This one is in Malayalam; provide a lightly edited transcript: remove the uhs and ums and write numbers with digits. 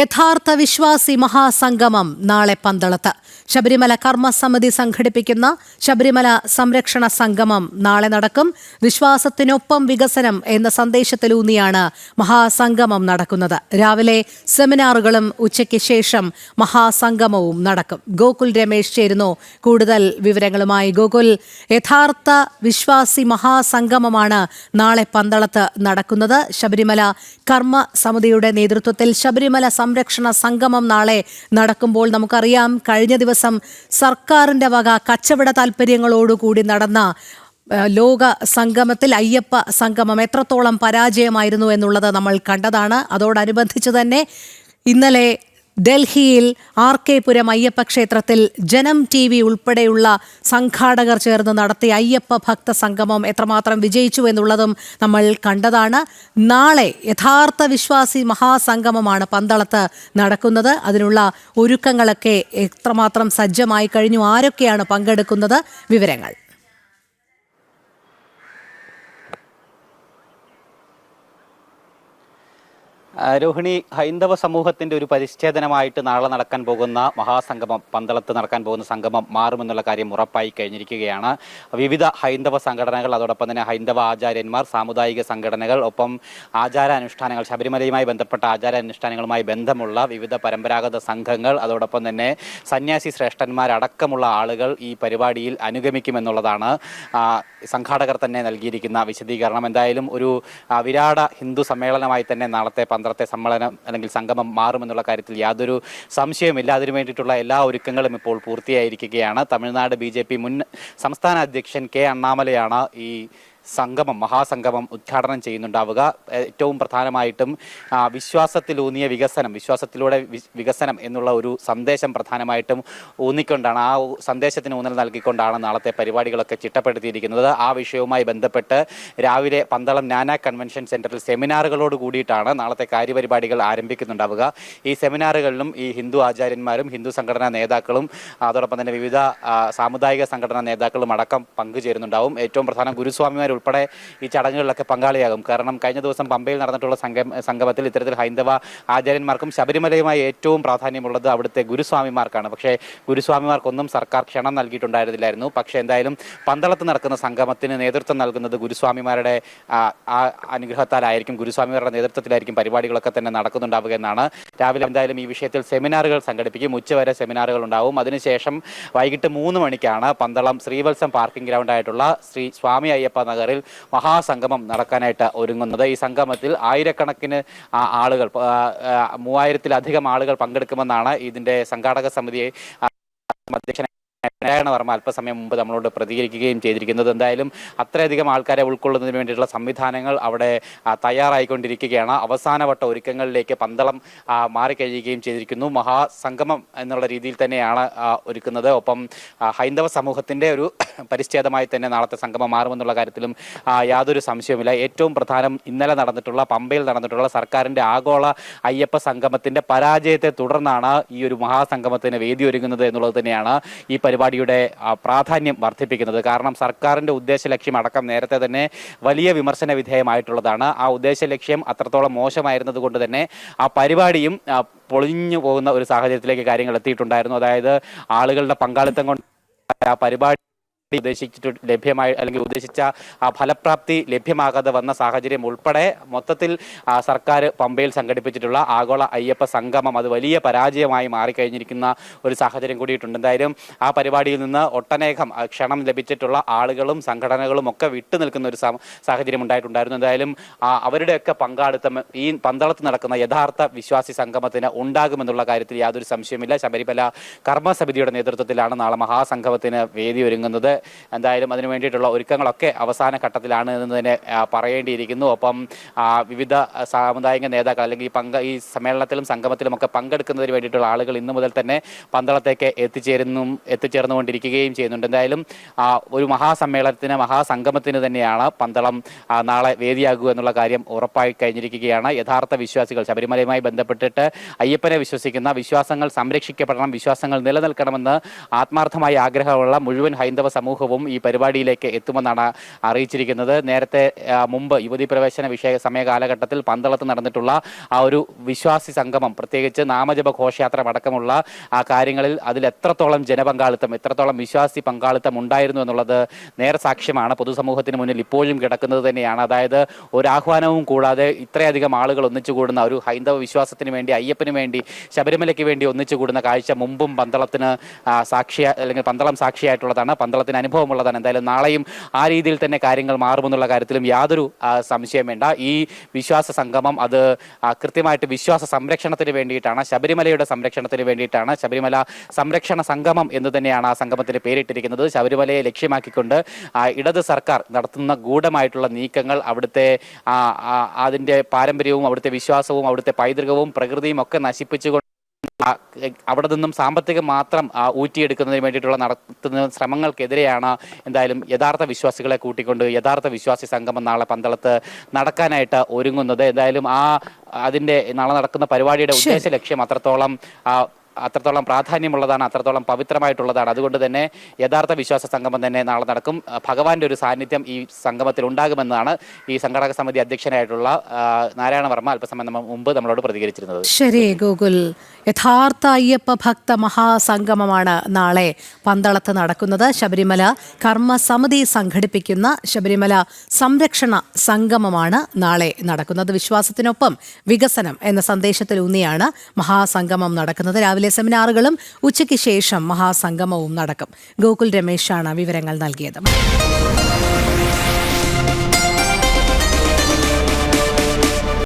യഥാർത്ഥ വിശ്വാസി മഹാസംഗമം നാളെ പന്തളത്ത്. ശബരിമല കർമ്മസമിതി സംഘടിപ്പിക്കുന്ന ശബരിമല സംരക്ഷണ സംഗമം നാളെ നടക്കും. വിശ്വാസത്തിനൊപ്പം വികസനം എന്ന സന്ദേശത്തിലൂന്നിയാണ് മഹാസംഗമം നടക്കുന്നത്. രാവിലെ സെമിനാറുകളും ഉച്ചയ്ക്ക് ശേഷം മഹാസംഗമവും നടക്കും. ഗോകുൽ രമേശ് ചേരുന്നു കൂടുതൽ വിവരങ്ങളുമായി. ഗോകുൽ, യഥാർത്ഥ വിശ്വാസി മഹാസംഗമമാണ് നാളെ പന്തളത്ത് നടക്കുന്നത്. ശബരിമല കർമ്മസമിതിയുടെ നേതൃത്വത്തിൽ ശബരിമല സംരക്ഷണ സംഗമം നാളെ നടക്കുമ്പോൾ നമുക്കറിയാം, കഴിഞ്ഞ ദിവസം സർക്കാരിന്റെ വക കച്ചവട താൽപര്യങ്ങളോടുകൂടി നടന്ന ലോക സംഗമത്തിൽ അയ്യപ്പ സംഗമം എത്രത്തോളം പരാജയമായിരുന്നു എന്നുള്ളത് നമ്മൾ കണ്ടതാണ്. അതോടനുബന്ധിച്ച് തന്നെ ഇന്നലെ ഡൽഹിയിൽ RK പുരം അയ്യപ്പ ക്ഷേത്രത്തിൽ ജനം TV ഉൾപ്പെടെയുള്ള സംഘാടകർ ചേർന്ന് നടത്തിയ അയ്യപ്പ ഭക്ത സംഗമം എത്രമാത്രം വിജയിച്ചു എന്നുള്ളതും നമ്മൾ കണ്ടതാണ്. നാളെ യഥാർത്ഥ വിശ്വാസി മഹാസംഗമമാണ് പന്തളത്ത് നടക്കുന്നത്. അതിനുള്ള ഒരുക്കങ്ങളൊക്കെ എത്രമാത്രം സജ്ജമായി കഴിഞ്ഞു? ആരൊക്കെയാണ് പങ്കെടുക്കുന്നത്? വിവരങ്ങൾ. രോഹിണി, ഹൈന്ദവ സമൂഹത്തിന്റെ ഒരു പരിച്ഛേദനമായിട്ട് നാളെ നടക്കാൻ പോകുന്ന മഹാസംഗമം, പന്തളത്ത് നടക്കാൻ പോകുന്ന സംഗമം മാറുമെന്നുള്ള കാര്യം ഉറപ്പായി കഴിഞ്ഞിരിക്കുകയാണ്. വിവിധ ഹൈന്ദവ സംഘടനകൾ, അതോടൊപ്പം തന്നെ ഹൈന്ദവ ആചാര്യന്മാർ, സാമുദായിക സംഘടനകൾ, ഒപ്പം ആചാരാനുഷ്ഠാനങ്ങൾ, ശബരിമലയുമായി ബന്ധപ്പെട്ട ആചാരാനുഷ്ഠാനങ്ങളുമായി ബന്ധമുള്ള വിവിധ പരമ്പരാഗത സംഘങ്ങൾ, അതോടൊപ്പം തന്നെ സന്യാസി ശ്രേഷ്ഠന്മാരടക്കമുള്ള ആളുകൾ ഈ പരിപാടിയിൽ അനുഗമിക്കുമെന്നുള്ളതാണ് സംഘാടകർ തന്നെ നൽകിയിരിക്കുന്ന വിശദീകരണം. എന്തായാലും ഒരു വിരാട ഹിന്ദു സമ്മേളനമായി തന്നെ നാളത്തെ പന്തളത്തെ സമ്മേളനം അല്ലെങ്കിൽ സംഗമം മാറുമെന്നുള്ള കാര്യത്തിൽ യാതൊരു സംശയവുമില്ല. അതിനു വേണ്ടിയിട്ടുള്ള എല്ലാ ഒരുക്കങ്ങളും ഇപ്പോൾ പൂർത്തിയായിരിക്കുകയാണ്. തമിഴ്നാട് BJP മുൻ സംസ്ഥാന അധ്യക്ഷൻ K അണ്ണാമലയാണ് ഈ മഹാസംഗമം ഉദ്ഘാടനം ചെയ്യുന്നുണ്ടാവുക. ഏറ്റവും പ്രധാനമായിട്ടും വിശ്വാസത്തിലൂന്നിയ വികസനം, വിശ്വാസത്തിലൂടെ വികസനം എന്നുള്ള ഒരു സന്ദേശം പ്രധാനമായിട്ടും ഊന്നിക്കൊണ്ടാണ്, ആ സന്ദേശത്തിന് ഊന്നൽ നൽകിക്കൊണ്ടാണ് നാളത്തെ പരിപാടികളൊക്കെ ചിട്ടപ്പെടുത്തിയിരിക്കുന്നത്. ആ വിഷയവുമായി ബന്ധപ്പെട്ട് രാവിലെ പന്തളം നാനാ കൺവെൻഷൻ സെന്ററിൽ സെമിനാറുകളോട് കൂടിയിട്ടാണ് നാളത്തെ കാര്യപരിപാടികൾ ആരംഭിക്കുന്നുണ്ടാവുക. ഈ സെമിനാറുകളിലും ഈ ഹിന്ദു ആചാര്യന്മാരും ഹിന്ദു സംഘടനാ നേതാക്കളും അതോടൊപ്പം തന്നെ വിവിധ സാമുദായിക സംഘടനാ നേതാക്കളും അടക്കം പങ്കുചേരുന്നുണ്ടാവും. ഏറ്റവും പ്രധാനം ഗുരുസ്വാമിമാർ ഉൾപ്പെടെ ഈ ചടങ്ങുകളിലൊക്കെ പങ്കാളിയാകും. കാരണം കഴിഞ്ഞ ദിവസം പമ്പയിൽ നടന്നിട്ടുള്ള സംഗമത്തിൽ ഇത്തരത്തിൽ ഹൈന്ദവ ആചാര്യന്മാർക്കും ശബരിമലയുമായി ഏറ്റവും പ്രാധാന്യമുള്ളത് അവിടുത്തെ ഗുരുസ്വാമിമാർക്കാണ്. പക്ഷേ ഗുരുസ്വാമിമാർക്കൊന്നും സർക്കാർ ക്ഷണം നൽകിയിട്ടുണ്ടായിരുന്നില്ലായിരുന്നു. പക്ഷേ എന്തായാലും പന്തളത്ത് നടക്കുന്ന സംഗമത്തിന് നേതൃത്വം നൽകുന്നത് ഗുരുസ്വാമിമാരുടെ അനുഗ്രഹത്താലായിരിക്കും, ഗുരുസ്വാമിമാരുടെ നേതൃത്വത്തിലായിരിക്കും പരിപാടികളൊക്കെ തന്നെ നടക്കുന്നുണ്ടാവുക എന്നാണ്. രാവിലെ എന്തായാലും ഈ വിഷയത്തിൽ സെമിനാറുകൾ സംഘടിപ്പിക്കും. ഉച്ചവരെ സെമിനാറുകൾ ഉണ്ടാവും. അതിനുശേഷം വൈകിട്ട് 3 മണിക്കാണ് പന്തളം ശ്രീവത്സം പാർക്കിംഗ് ഗ്രൗണ്ടായിട്ടുള്ള ശ്രീ സ്വാമി അയ്യപ്പ നഗറിൽ മഹാസംഗമം നടക്കാനായിട്ട് ഒരുങ്ങുന്നത്. ഈ സംഗമത്തിൽ ആയിരക്കണക്കിന് ആളുകൾ, 3000-ലധികം ആളുകൾ പങ്കെടുക്കുമെന്നാണ് ഇതിന്റെ സംഘാടക സമിതിയെ അധ്യക്ഷൻ നാരായണ വർമ്മ അല്പസമയം മുമ്പ് നമ്മളോട് പ്രതികരിക്കുകയും ചെയ്തിരിക്കുന്നത്. എന്തായാലും അത്രയധികം ആൾക്കാരെ ഉൾക്കൊള്ളുന്നതിന് വേണ്ടിയിട്ടുള്ള സംവിധാനങ്ങൾ അവിടെ തയ്യാറായിക്കൊണ്ടിരിക്കുകയാണ്. അവസാനവട്ട ഒരുക്കങ്ങളിലേക്ക് പന്തളം മാറിക്കഴിയുകയും ചെയ്തിരിക്കുന്നു. മഹാസംഗമം എന്നുള്ള രീതിയിൽ തന്നെയാണ് ഒരുക്കുന്നത്. ഒപ്പം ഹൈന്ദവ സമൂഹത്തിന്റെ ഒരു പരിച്ഛേദമായി തന്നെ നാളത്തെ സംഗമം മാറുമെന്നുള്ള കാര്യത്തിലും യാതൊരു സംശയവുമില്ല. ഏറ്റവും പ്രധാനം ഇന്നലെ നടന്നിട്ടുള്ള പമ്പയിൽ നടന്നിട്ടുള്ള സർക്കാരിന്റെ ആഗോള അയ്യപ്പ സംഗമത്തിന്റെ പരാജയത്തെ തുടർന്നാണ് ഈ ഒരു മഹാസംഗമത്തിന് വേദി ഒരുങ്ങുന്നത് എന്നുള്ളത് തന്നെയാണ് ഈ പരിപാടിയുടെ പ്രാധാന്യം വർദ്ധിപ്പിക്കുന്നത്. കാരണം സർക്കാരിന്റെ ഉദ്ദേശലക്ഷ്യം അടക്കം നേരത്തെ തന്നെ വലിയ വിമർശന വിധേയമായിട്ടുള്ളതാണ്. ആ ഉദ്ദേശലക്ഷ്യം അത്രത്തോളം മോശമായിരുന്നത് കൊണ്ട് തന്നെ ആ പരിപാടിയും പൊളിഞ്ഞു പോകുന്ന ഒരു സാഹചര്യത്തിലേക്ക് കാര്യങ്ങൾ എത്തിയിട്ടുണ്ടായിരുന്നു. അതായത് ആളുകളുടെ പങ്കാളിത്തം കൊണ്ട് ആ പരിപാടി ഉദ്ദേശിച്ച ഫലപ്രാപ്തി ലഭ്യമാകാതെ വന്ന സാഹചര്യം ഉൾപ്പെടെ മൊത്തത്തിൽ സർക്കാർ പമ്പയിൽ സംഘടിപ്പിച്ചിട്ടുള്ള ആഗോള അയ്യപ്പ സംഗമം അത് വലിയ പരാജയമായി മാറിക്കഴിഞ്ഞിരിക്കുന്ന ഒരു സാഹചര്യം കൂടിയിട്ടുണ്ട്. എന്തായാലും ആ പരിപാടിയിൽ നിന്ന് ഒട്ടനേകം ക്ഷണം ലഭിച്ചിട്ടുള്ള ആളുകളും സംഘടനകളും ഒക്കെ വിട്ടുനിൽക്കുന്ന ഒരു സാഹചര്യം ഉണ്ടായിട്ടുണ്ടായിരുന്നു. എന്തായാലും അവരുടെയൊക്കെ പങ്കാളിത്തം ഈ പന്തളത്ത് നടക്കുന്ന യഥാർത്ഥ വിശ്വാസി സംഗമത്തിന് ഉണ്ടാകുമെന്നുള്ള കാര്യത്തിൽ യാതൊരു സംശയമില്ല. ശബരിമല കർമ്മസമിതിയുടെ നേതൃത്വത്തിലാണ് നാളെ മഹാസംഗമത്തിന് വേദി ഒരുങ്ങുന്നത്. എന്തായാലും അതിനു വേണ്ടിയിട്ടുള്ള ഒരുക്കങ്ങളൊക്കെ അവസാന ഘട്ടത്തിലാണ് എന്ന് തന്നെ പറയേണ്ടിയിരിക്കുന്നു. ഒപ്പം വിവിധ സാമുദായിക നേതാക്കൾ അല്ലെങ്കിൽ ഈ സമ്മേളനത്തിലും സംഗമത്തിലും ഒക്കെ പങ്കെടുക്കുന്നതിന് വേണ്ടിയിട്ടുള്ള ആളുകൾ ഇന്നു മുതൽ തന്നെ പന്തളത്തേക്ക് എത്തിച്ചേർന്നുകൊണ്ടിരിക്കുകയും ചെയ്യുന്നുണ്ട്. എന്തായാലും ഒരു മഹാസംഗമത്തിന് തന്നെയാണ് പന്തളം നാളെ വേദിയാകുക എന്നുള്ള കാര്യം ഉറപ്പായി കഴിഞ്ഞിരിക്കുകയാണ്. യഥാർത്ഥ വിശ്വാസികൾ, ശബരിമലയുമായി ബന്ധപ്പെട്ടിട്ട് അയ്യപ്പനെ വിശ്വസിക്കുന്ന, വിശ്വാസങ്ങൾ സംരക്ഷിക്കപ്പെടണം, വിശ്വാസങ്ങൾ നിലനിൽക്കണമെന്ന് ആത്മാർത്ഥമായി ആഗ്രഹമുള്ള മുഴുവൻ ഹൈന്ദവ സമൂഹവും ഈ പരിപാടിയിലേക്ക് എത്തുമെന്നാണ് അറിയിച്ചിരിക്കുന്നത്. നേരത്തെ മുമ്പ് യുവതീ പ്രവേശന സമയ കാലഘട്ടത്തിൽ പന്തളത്ത് നടന്നിട്ടുള്ള ആ ഒരു വിശ്വാസി സംഗമം, പ്രത്യേകിച്ച് നാമജപ ഘോഷയാത്ര അടക്കമുള്ള ആ കാര്യങ്ങളിൽ അതിൽ എത്രത്തോളം ജനപങ്കാളിത്തം, എത്രത്തോളം വിശ്വാസി പങ്കാളിത്തം ഉണ്ടായിരുന്നു എന്നുള്ളത് നേരെ സാക്ഷ്യമാണ്. പൊതുസമൂഹത്തിന് മുന്നിൽ ഇപ്പോഴും കിടക്കുന്നത് തന്നെയാണ്. അതായത് ഒരു ആഹ്വാനവും കൂടാതെ ഇത്രയധികം ആളുകൾ ഒന്നിച്ചുകൂടുന്ന ഒരു ഹൈന്ദവ വിശ്വാസത്തിന് വേണ്ടി, അയ്യപ്പന് വേണ്ടി, ശബരിമലയ്ക്ക് വേണ്ടി ഒന്നിച്ചുകൂടുന്ന കാഴ്ച മുമ്പും പന്തളത്തിന് അല്ലെങ്കിൽ പന്തളം സാക്ഷിയായിട്ടുള്ളതാണ്, പന്തളത്തിന് അനുഭവമുള്ളതാണ്. എന്തായാലും നാളെയും ആ രീതിയിൽ തന്നെ കാര്യങ്ങൾ മാറുമെന്നുള്ള കാര്യത്തിലും യാതൊരു സംശയം വേണ്ട. ഈ വിശ്വാസ സംഗമം അത് കൃത്യമായിട്ട് വിശ്വാസ സംരക്ഷണത്തിന് വേണ്ടിയിട്ടാണ്, ശബരിമലയുടെ സംരക്ഷണത്തിന് വേണ്ടിയിട്ടാണ്. ശബരിമല സംരക്ഷണ സംഗമം എന്ന് തന്നെയാണ് ആ സംഗമത്തിന് പേരിട്ടിരിക്കുന്നത്. ശബരിമലയെ ലക്ഷ്യമാക്കിക്കൊണ്ട് ഇടത് സർക്കാർ നടത്തുന്ന ഗൂഢമായിട്ടുള്ള നീക്കങ്ങൾ, അവിടുത്തെ അതിൻ്റെ പാരമ്പര്യവും അവിടുത്തെ വിശ്വാസവും അവിടുത്തെ പൈതൃകവും പ്രകൃതിയും ഒക്കെ നശിപ്പിച്ചുകൊണ്ട് അവിടെ നിന്നും സാമ്പത്തികം മാത്രം ഊറ്റിയെടുക്കുന്നതിന് വേണ്ടിയിട്ടുള്ള നടത്തുന്ന ശ്രമങ്ങൾക്കെതിരെയാണ് എന്തായാലും യഥാർത്ഥ വിശ്വാസികളെ കൂട്ടിക്കൊണ്ട് യഥാർത്ഥ വിശ്വാസി സംഗമം നാളെ പന്തളത്ത് നടക്കാനായിട്ട് ഒരുങ്ങുന്നത്. എന്തായാലും അതിൻ്റെ നാളെ നടക്കുന്ന പരിപാടിയുടെ ഉദ്ദേശ ലക്ഷ്യം അത്രത്തോളം പ്രാധാന്യമുള്ളതാണ്, അത്രത്തോളം പവിത്രമായിട്ടുള്ളതാണ്. അതുകൊണ്ട് തന്നെ യഥാർത്ഥ വിശ്വാസ സംഗമം തന്നെ നാളെ നടക്കും. ഭഗവാന്റെ ഒരു സാന്നിധ്യം ഈ സംഗമത്തിൽ ഉണ്ടാകുമെന്നാണ് ഈ സംഘാടക സമിതി അധ്യക്ഷനായിട്ടുള്ള നാരായണ വർമ്മ അല്പസമയം മുമ്പ് നമ്മളോട് പ്രതികരിച്ചിരുന്നത്. ശരി ഗോകുൽ, യഥാർത്ഥ അയ്യപ്പ ഭക്ത മഹാസംഗമമാണ് നാളെ പന്തളത്ത് നടക്കുന്നത്. ശബരിമല കർമ്മസമിതി സംഘടിപ്പിക്കുന്ന ശബരിമല സംരക്ഷണ സംഗമമാണ് നാളെ നടക്കുന്നത്. വിശ്വാസത്തിനൊപ്പം വികസനം എന്ന സന്ദേശത്തിലൂന്നിയാണ് മഹാസംഗമം നടക്കുന്നത്. രാവിലെ സെമിനാറുകളും ഉച്ചയ്ക്ക് ശേഷം മഹാസംഗമവും നടക്കും. ഗോകുൽ രമേശാണ് വിവരങ്ങൾ നൽകിയത്.